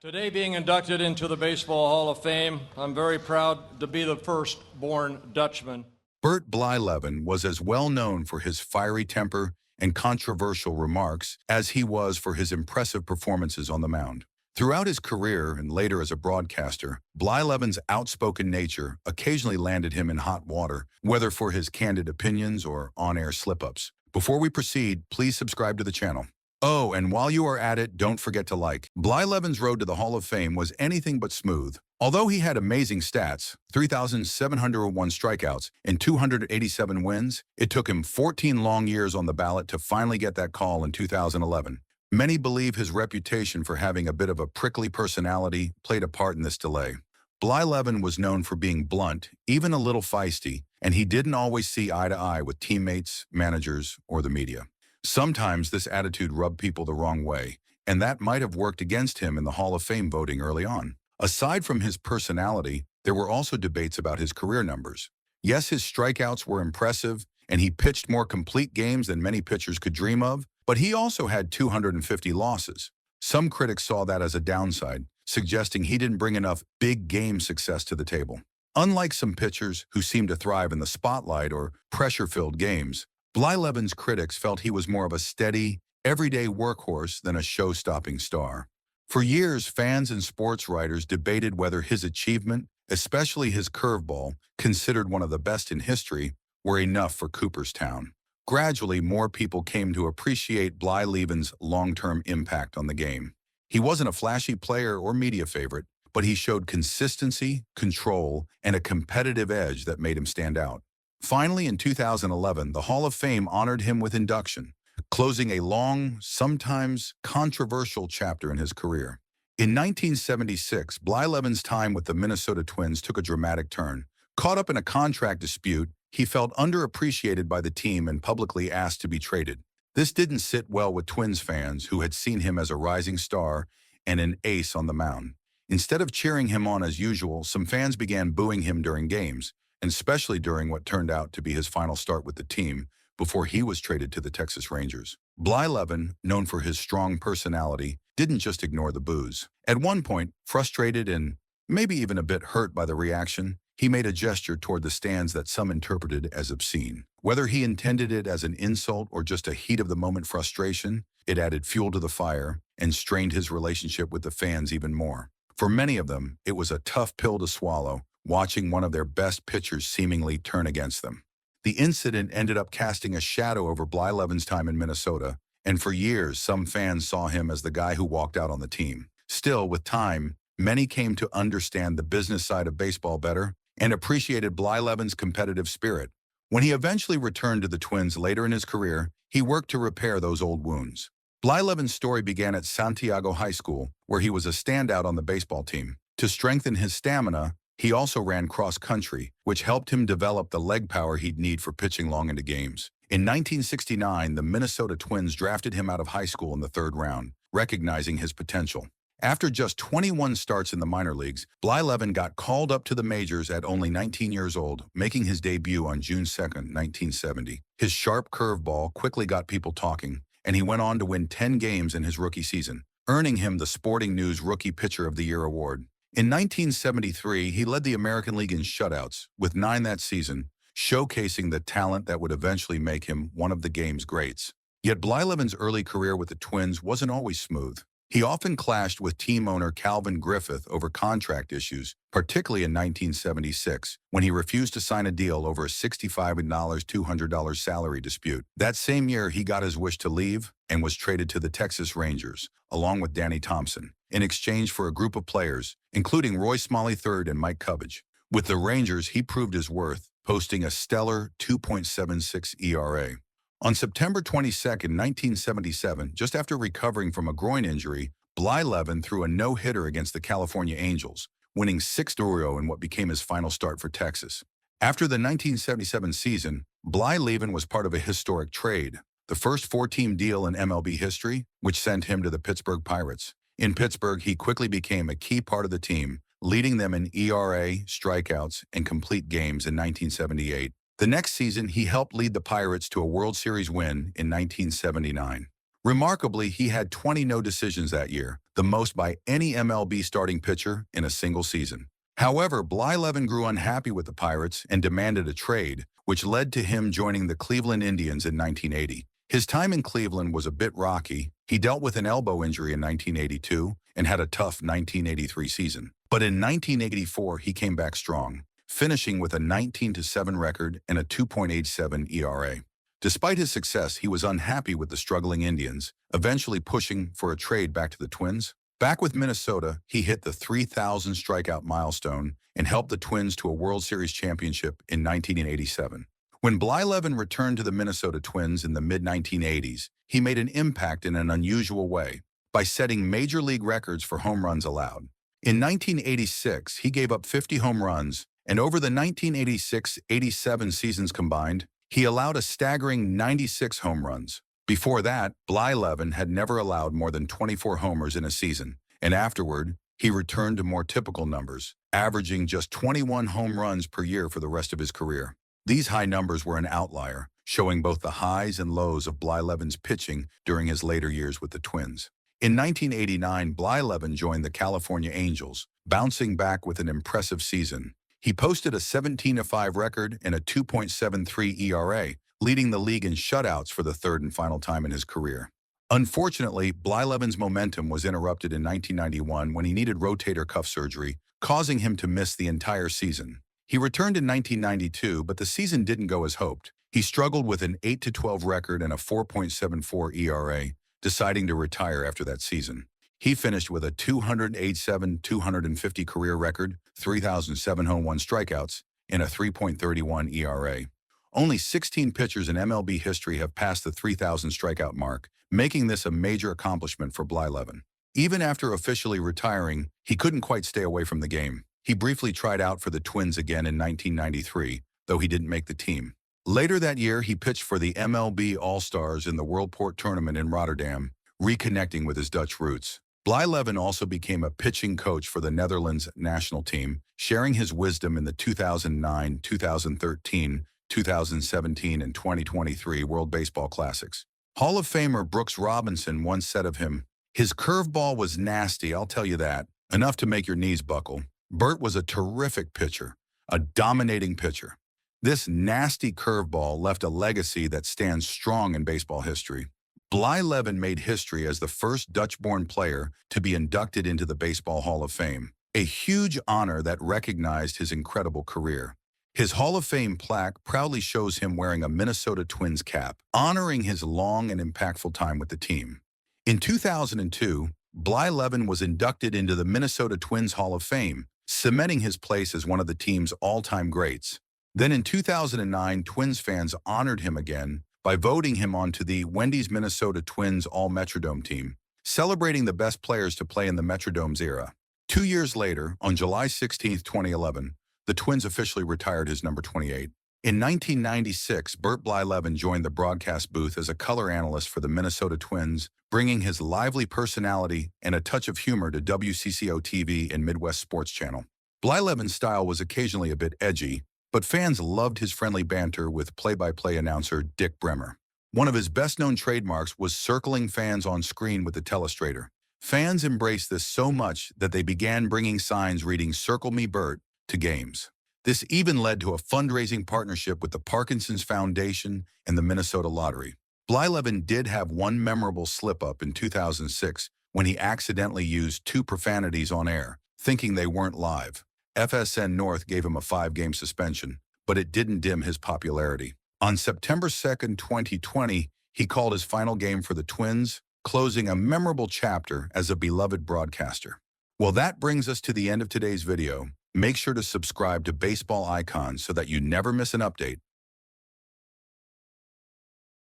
Today, being inducted into the Baseball Hall of Fame, I'm very proud to be the first-born Dutchman. Bert Blyleven was as well known for his fiery temper and controversial remarks as he was for his impressive performances on the mound. Throughout his career and later as a broadcaster, Blyleven's outspoken nature occasionally landed him in hot water, whether for his candid opinions or on-air slip-ups. Before we proceed, please subscribe to the channel. Oh, and while you are at it, don't forget to like. Blyleven's road to the Hall of Fame was anything but smooth. Although he had amazing stats, 3,701 strikeouts and 287 wins, it took him 14 long years on the ballot to finally get that call in 2011. Many believe his reputation for having a bit of a prickly personality played a part in this delay. Blyleven was known for being blunt, even a little feisty, and he didn't always see eye to eye with teammates, managers, or the media. Sometimes this attitude rubbed people the wrong way, and that might have worked against him in the Hall of Fame voting early on. Aside from his personality, there were also debates about his career numbers. Yes, his strikeouts were impressive, and he pitched more complete games than many pitchers could dream of, but he also had 250 losses. Some critics saw that as a downside, suggesting he didn't bring enough big game success to the table. Unlike some pitchers who seemed to thrive in the spotlight or pressure-filled games, Blyleven's critics felt he was more of a steady, everyday workhorse than a show-stopping star. For years, fans and sports writers debated whether his achievement, especially his curveball, considered one of the best in history, were enough for Cooperstown. Gradually, more people came to appreciate Blyleven's long-term impact on the game. He wasn't a flashy player or media favorite, but he showed consistency, control, and a competitive edge that made him stand out. Finally, in 2011, the Hall of Fame honored him with induction, closing a long, sometimes controversial chapter in his career. In 1976, Blyleven's time with the Minnesota Twins took a dramatic turn. Caught up in a contract dispute, he felt underappreciated by the team and publicly asked to be traded. This didn't sit well with Twins fans who had seen him as a rising star and an ace on the mound. Instead of cheering him on as usual, some fans began booing him during games, and especially during what turned out to be his final start with the team before he was traded to the Texas Rangers. Blyleven, known for his strong personality, didn't just ignore the boos. At one point, frustrated and maybe even a bit hurt by the reaction, he made a gesture toward the stands that some interpreted as obscene. Whether he intended it as an insult or just a heat-of-the-moment frustration, it added fuel to the fire and strained his relationship with the fans even more. For many of them, it was a tough pill to swallow, watching one of their best pitchers seemingly turn against them. The incident ended up casting a shadow over Blyleven's time in Minnesota, and for years some fans saw him as the guy who walked out on the team. Still, with time, many came to understand the business side of baseball better and appreciated Blyleven's competitive spirit. When he eventually returned to the Twins later in his career, he worked to repair those old wounds. Blyleven's story began at Santiago High School, where he was a standout on the baseball team. To strengthen his stamina, he also ran cross-country, which helped him develop the leg power he'd need for pitching long into games. In 1969, the Minnesota Twins drafted him out of high school in the third round, recognizing his potential. After just 21 starts in the minor leagues, Blyleven got called up to the majors at only 19 years old, making his debut on June 2, 1970. His sharp curveball quickly got people talking, and he went on to win 10 games in his rookie season, earning him the Sporting News Rookie Pitcher of the Year award. In 1973, he led the American League in shutouts, with 9 that season, showcasing the talent that would eventually make him one of the game's greats. Yet Blyleven's early career with the Twins wasn't always smooth. He often clashed with team owner Calvin Griffith over contract issues, particularly in 1976, when he refused to sign a deal over a $65,200 salary dispute. That same year, he got his wish to leave and was traded to the Texas Rangers, along with Danny Thompson, in exchange for a group of players, including Roy Smalley III and Mike Cubbage. With the Rangers, he proved his worth, posting a stellar 2.76 ERA. On September 22, 1977, just after recovering from a groin injury, Blyleven threw a no-hitter against the California Angels, winning 6-0 in what became his final start for Texas. After the 1977 season, Blyleven was part of a historic trade, the first 4-team deal in MLB history, which sent him to the Pittsburgh Pirates. In Pittsburgh, he quickly became a key part of the team, leading them in ERA, strikeouts, and complete games in 1978. The next season, he helped lead the Pirates to a World Series win in 1979. Remarkably, he had 20 no decisions that year, the most by any MLB starting pitcher in a single season. However, Blyleven grew unhappy with the Pirates and demanded a trade, which led to him joining the Cleveland Indians in 1980. His time in Cleveland was a bit rocky. He dealt with an elbow injury in 1982 and had a tough 1983 season. But in 1984, he came back strong, finishing with a 19-7 record and a 2.87 ERA. Despite his success, he was unhappy with the struggling Indians, eventually pushing for a trade back to the Twins. Back with Minnesota, he hit the 3,000 strikeout milestone and helped the Twins to a World Series championship in 1987. When Blyleven returned to the Minnesota Twins in the mid-1980s, he made an impact in an unusual way by setting major league records for home runs allowed. In 1986, he gave up 50 home runs, and over the 1986-87 seasons combined, he allowed a staggering 96 home runs. Before that, Blyleven had never allowed more than 24 homers in a season, and afterward, he returned to more typical numbers, averaging just 21 home runs per year for the rest of his career. These high numbers were an outlier, showing both the highs and lows of Blyleven's pitching during his later years with the Twins. In 1989, Blyleven joined the California Angels, bouncing back with an impressive season. He posted a 17-5 record and a 2.73 ERA, leading the league in shutouts for the third and final time in his career. Unfortunately, Blyleven's momentum was interrupted in 1991 when he needed rotator cuff surgery, causing him to miss the entire season. He returned in 1992, but the season didn't go as hoped. He struggled with an 8-12 record and a 4.74 ERA, deciding to retire after that season. He finished with a 287-250 career record, 3,007 home run strikeouts, and a 3.31 ERA. Only 16 pitchers in MLB history have passed the 3,000 strikeout mark, making this a major accomplishment for Blyleven. Even after officially retiring, he couldn't quite stay away from the game. He briefly tried out for the Twins again in 1993, though he didn't make the team. Later that year, he pitched for the MLB All-Stars in the Worldport Tournament in Rotterdam, reconnecting with his Dutch roots. Blyleven also became a pitching coach for the Netherlands national team, sharing his wisdom in the 2009, 2013, 2017, and 2023 World Baseball Classics. Hall of Famer Brooks Robinson once said of him, "His curveball was nasty, I'll tell you that, enough to make your knees buckle." Bert was a terrific pitcher, a dominating pitcher. This nasty curveball left a legacy that stands strong in baseball history. Blyleven made history as the first Dutch-born player to be inducted into the Baseball Hall of Fame, a huge honor that recognized his incredible career. His Hall of Fame plaque proudly shows him wearing a Minnesota Twins cap, honoring his long and impactful time with the team. In 2002, Blyleven was inducted into the Minnesota Twins Hall of Fame, cementing his place as one of the team's all-time greats. Then in 2009, Twins fans honored him again by voting him onto the Wendy's Minnesota Twins All-Metrodome team, celebrating the best players to play in the Metrodome's era. 2 years later, on July 16, 2011, the Twins officially retired his number 28. In 1996, Bert Blyleven joined the broadcast booth as a color analyst for the Minnesota Twins, bringing his lively personality and a touch of humor to WCCO-TV and Midwest Sports Channel. Blyleven's style was occasionally a bit edgy, but fans loved his friendly banter with play-by-play announcer Dick Bremer. One of his best-known trademarks was circling fans on screen with the telestrator. Fans embraced this so much that they began bringing signs reading "Circle Me Bert" to games. This even led to a fundraising partnership with the Parkinson's Foundation and the Minnesota Lottery. Blyleven did have one memorable slip-up in 2006 when he accidentally used 2 profanities on air, thinking they weren't live. FSN North gave him a 5-game suspension, but it didn't dim his popularity. On September 2, 2020, he called his final game for the Twins, closing a memorable chapter as a beloved broadcaster. Well, that brings us to the end of today's video. Make sure to subscribe to Baseball Icons so that you never miss an update.